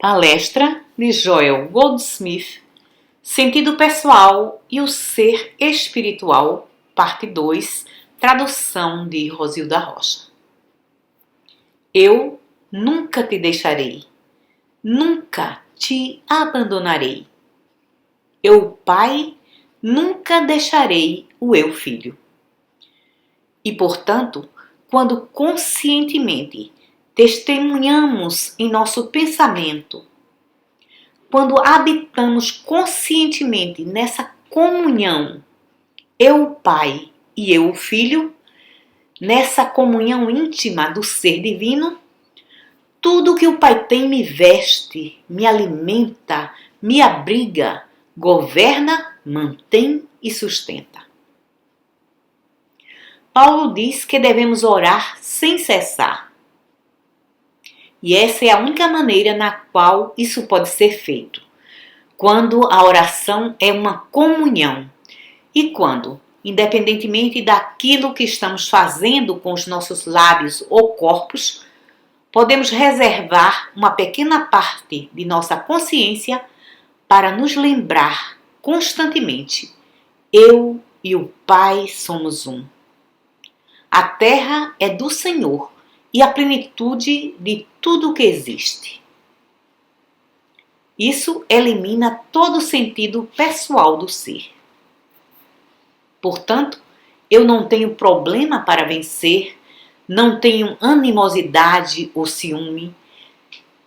Palestra de Joel Goldsmith, Sentido Pessoal e o Ser Espiritual, parte 2, tradução de Rosilda Rocha. Eu nunca te deixarei, nunca te abandonarei. Eu, Pai, nunca deixarei o eu filho. E, portanto, quando conscientemente testemunhamos em nosso pensamento, quando habitamos conscientemente nessa comunhão, eu, Pai, e eu, Filho, nessa comunhão íntima do Ser Divino, tudo que o Pai tem me veste, me alimenta, me abriga, governa, mantém e sustenta. Paulo diz que devemos orar sem cessar. E essa é a única maneira na qual isso pode ser feito. Quando a oração é uma comunhão e quando, independentemente daquilo que estamos fazendo com os nossos lábios ou corpos, podemos reservar uma pequena parte de nossa consciência para nos lembrar constantemente: eu e o Pai somos um. A terra é do Senhor e a plenitude de tudo o que existe. Isso elimina todo o sentido pessoal do ser. Portanto, eu não tenho problema para vencer, não tenho animosidade ou ciúme.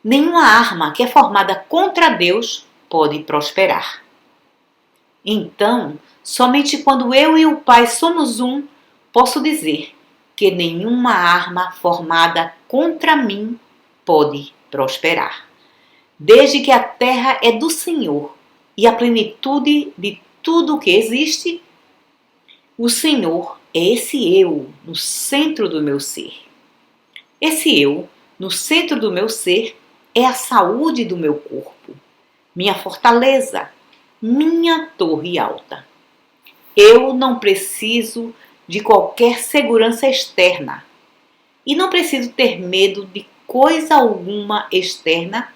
Nenhuma arma que é formada contra Deus pode prosperar. Então, somente quando eu e o Pai somos um, posso dizer que nenhuma arma formada contra mim pode prosperar. Desde que a terra é do Senhor e a plenitude de tudo o que existe, o Senhor é esse eu no centro do meu ser. Esse eu no centro do meu ser é a saúde do meu corpo, minha fortaleza, minha torre alta. Eu não preciso de qualquer segurança externa e não preciso ter medo de coisa alguma externa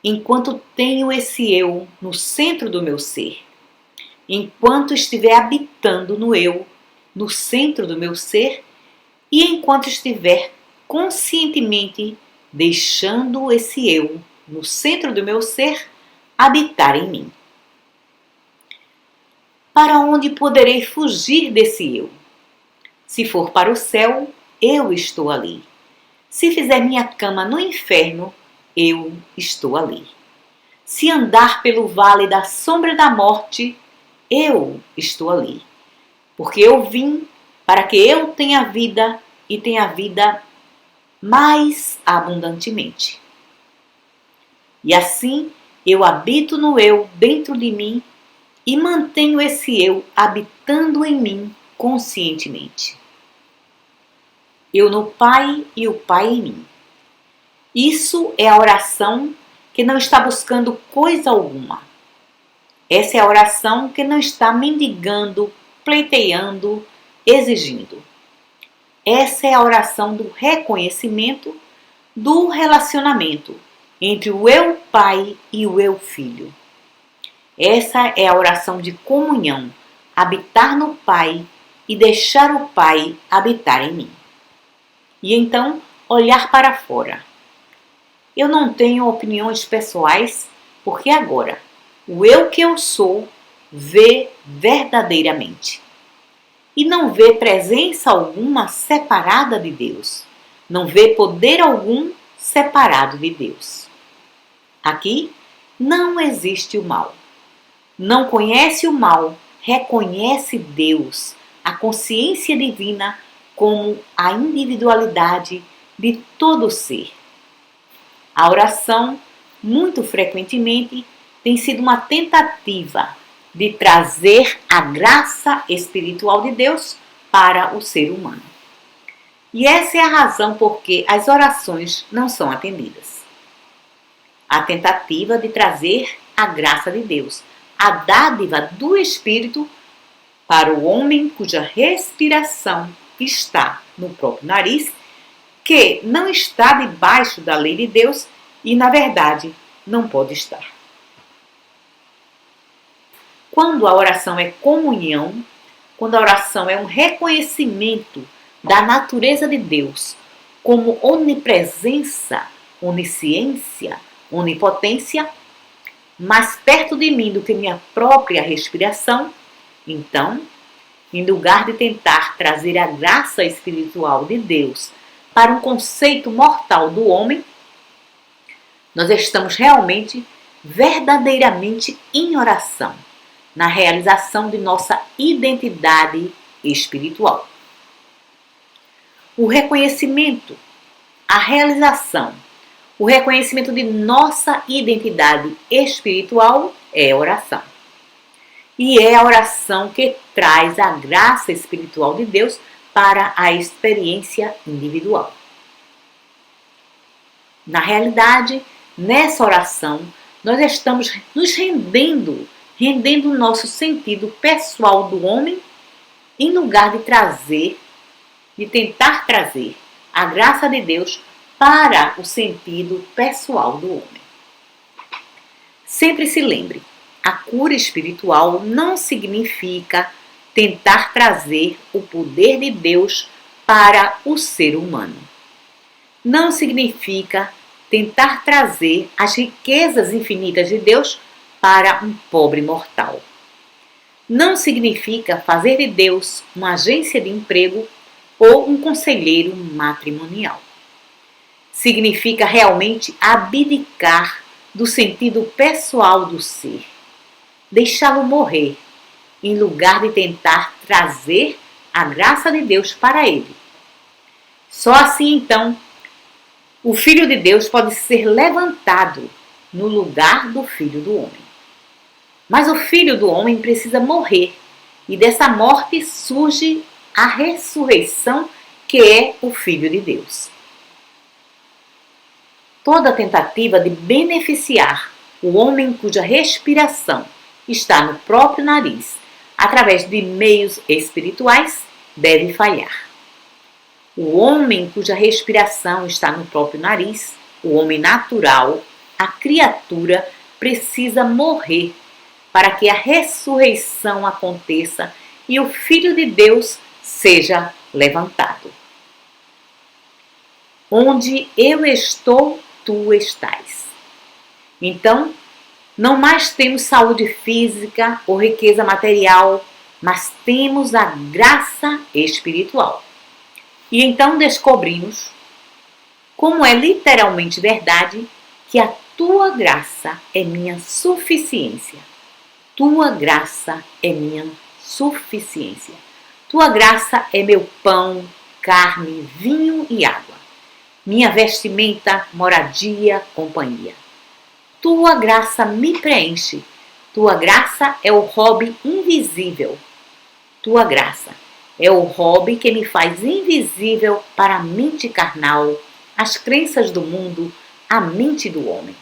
enquanto tenho esse eu no centro do meu ser. Enquanto estiver habitando no eu, no centro do meu ser, e enquanto estiver conscientemente deixando esse eu no centro do meu ser habitar em mim. Para onde poderei fugir desse eu? Se for para o céu, eu estou ali. Se fizer minha cama no inferno, eu estou ali. Se andar pelo vale da sombra da morte, eu estou ali. Porque eu vim para que eu tenha vida e tenha vida mais abundantemente. E assim eu habito no eu dentro de mim e mantenho esse eu habitando em mim conscientemente. Eu no Pai e o Pai em mim. Isso é a oração que não está buscando coisa alguma. Essa é a oração que não está mendigando, pleiteando, exigindo. Essa é a oração do reconhecimento, do relacionamento entre o eu Pai e o eu Filho. Essa é a oração de comunhão, habitar no Pai e deixar o Pai habitar em mim. E então, olhar para fora. Eu não tenho opiniões pessoais, porque agora o eu que eu sou vê verdadeiramente. E não vê presença alguma separada de Deus. Não vê poder algum separado de Deus. Aqui não existe o mal. Não conhece o mal, reconhece Deus, a consciência divina, como a individualidade de todo ser. A oração, muito frequentemente, tem sido uma tentativa de trazer a graça espiritual de Deus para o ser humano. E essa é a razão por que as orações não são atendidas. A tentativa de trazer a graça de Deus, a dádiva do Espírito para o homem cuja respiração está no próprio nariz, que não está debaixo da lei de Deus e, na verdade, não pode estar. Quando a oração é comunhão, quando a oração é um reconhecimento da natureza de Deus como onipresença, onisciência, onipotência, mais perto de mim do que minha própria respiração, então, em lugar de tentar trazer a graça espiritual de Deus para um conceito mortal do homem, nós estamos realmente, verdadeiramente em oração, na realização de nossa identidade espiritual. O reconhecimento, a realização, o reconhecimento de nossa identidade espiritual é oração. E é a oração que traz a graça espiritual de Deus para a experiência individual. Na realidade, nessa oração, nós estamos nos rendendo o nosso sentido pessoal do homem, em lugar de tentar trazer a graça de Deus para o sentido pessoal do homem. Sempre se lembre, a cura espiritual não significa tentar trazer o poder de Deus para o ser humano. Não significa tentar trazer as riquezas infinitas de Deus para um pobre mortal. Não significa fazer de Deus uma agência de emprego ou um conselheiro matrimonial. Significa realmente abdicar do sentido pessoal do ser, deixá-lo morrer, em lugar de tentar trazer a graça de Deus para ele. Só assim, então, o Filho de Deus pode ser levantado no lugar do Filho do Homem. Mas o Filho do Homem precisa morrer, e dessa morte surge a ressurreição, que é o Filho de Deus. Toda tentativa de beneficiar o homem cuja respiração está no próprio nariz, através de meios espirituais, deve falhar. O homem cuja respiração está no próprio nariz, o homem natural, a criatura, precisa morrer para que a ressurreição aconteça e o Filho de Deus seja levantado. Onde eu estou, tu estás. Então, não mais temos saúde física ou riqueza material, mas temos a graça espiritual. E então descobrimos, como é literalmente verdade, que a tua graça é minha suficiência. Tua graça é minha suficiência. Tua graça é meu pão, carne, vinho e água. Minha vestimenta, moradia, companhia. Tua graça me preenche. Tua graça é o hobby invisível. Tua graça é o hobby que me faz invisível para a mente carnal, as crenças do mundo, a mente do homem.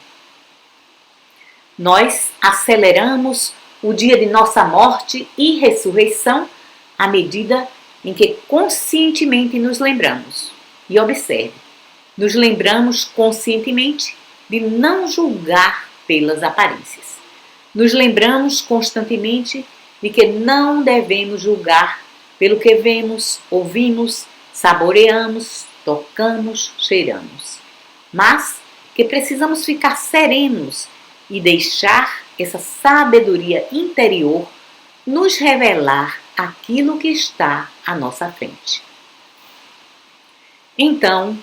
Nós aceleramos o dia de nossa morte e ressurreição à medida em que conscientemente nos lembramos. E observe, nos lembramos conscientemente de não julgar pelas aparências. Nos lembramos constantemente de que não devemos julgar pelo que vemos, ouvimos, saboreamos, tocamos, cheiramos. Mas que precisamos ficar serenos e deixar essa sabedoria interior nos revelar aquilo que está à nossa frente. Então,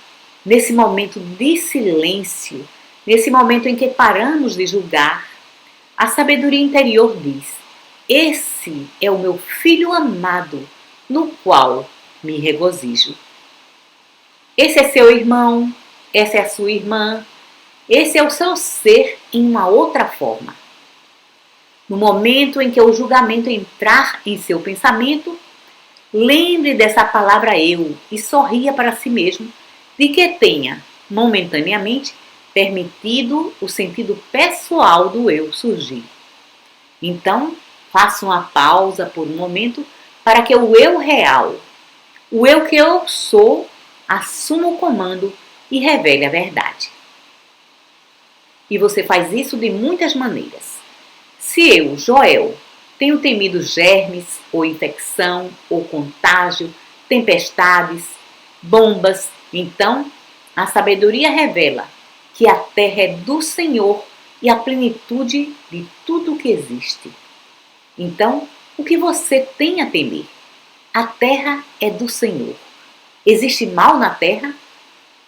nesse momento de silêncio, nesse momento em que paramos de julgar, a sabedoria interior diz: esse é o meu filho amado, no qual me regozijo. Esse é seu irmão, essa é a sua irmã, esse é o seu ser em uma outra forma. No momento em que o julgamento entrar em seu pensamento, lembre dessa palavra eu e sorria para si mesmo de que tenha, momentaneamente, permitido o sentido pessoal do eu surgir. Então, faça uma pausa por um momento para que o eu real, o eu que eu sou, assuma o comando e revele a verdade. E você faz isso de muitas maneiras. Se eu, Joel, tenho temido germes, ou infecção, ou contágio, tempestades, bombas, então a sabedoria revela que a terra é do Senhor e a plenitude de tudo o que existe. Então, o que você tem a temer? A terra é do Senhor. Existe mal na terra?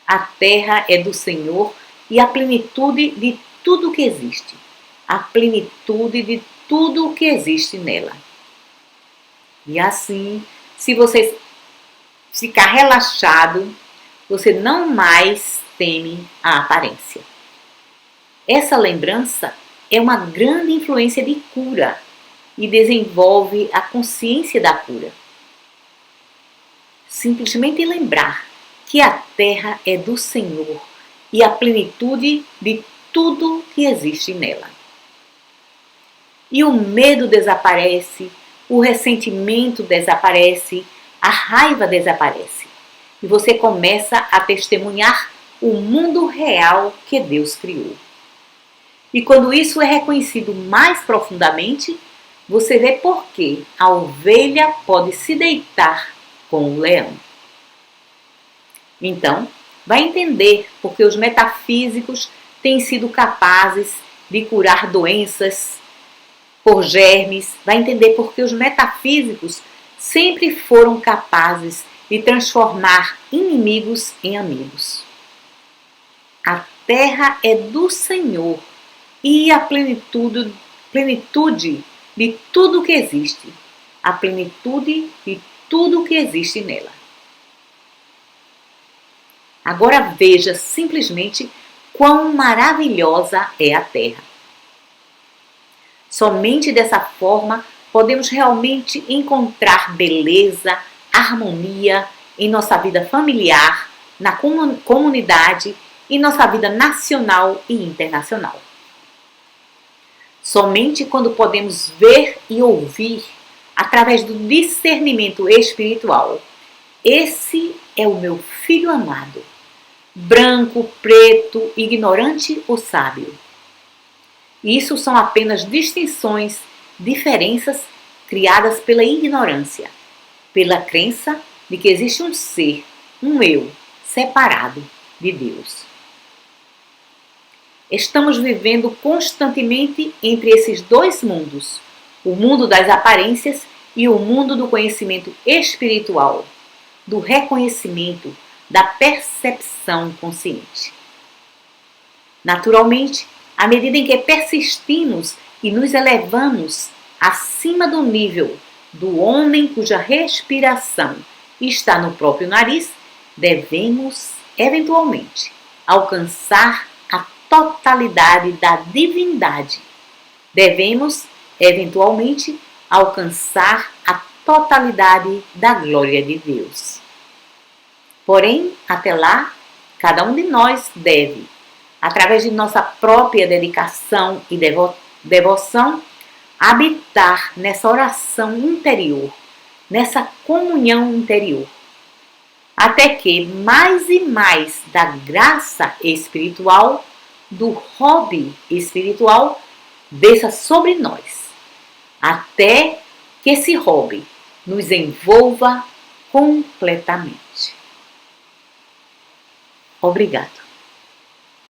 A terra é do Senhor e a plenitude de tudo o que existe. A plenitude de tudo o que existe nela. E assim, se você ficar relaxado, você não mais teme a aparência. Essa lembrança é uma grande influência de cura e desenvolve a consciência da cura. Simplesmente lembrar que a terra é do Senhor e a plenitude de tudo que existe nela. E o medo desaparece, o ressentimento desaparece, a raiva desaparece. E você começa a testemunhar o mundo real que Deus criou. E quando isso é reconhecido mais profundamente, você vê por que a ovelha pode se deitar com o leão. Então, vai entender por que os metafísicos têm sido capazes de curar doenças por germes, vai entender por que os metafísicos sempre foram capazes de transformar inimigos em amigos. A terra é do Senhor e a plenitude de tudo que existe. A plenitude de tudo que existe nela. Agora veja simplesmente quão maravilhosa é a terra. Somente dessa forma podemos realmente encontrar beleza, harmonia em nossa vida familiar, na comunidade e nossa vida nacional e internacional. Somente quando podemos ver e ouvir através do discernimento espiritual. Esse é o meu filho amado, branco, preto, ignorante ou sábio. Isso são apenas distinções, diferenças criadas pela ignorância, pela crença de que existe um ser, um eu, separado de Deus. Estamos vivendo constantemente entre esses dois mundos, o mundo das aparências e o mundo do conhecimento espiritual, do reconhecimento, da percepção consciente. Naturalmente, à medida em que persistimos e nos elevamos acima do nível do homem cuja respiração está no próprio nariz, devemos, eventualmente, alcançar a totalidade da divindade. Devemos, eventualmente, alcançar a totalidade da glória de Deus. Porém, até lá, cada um de nós deve, através de nossa própria dedicação e devoção, habitar nessa oração interior, nessa comunhão interior, até que mais e mais da graça espiritual, do hobby espiritual, desça sobre nós, até que esse hobby nos envolva completamente. Obrigado.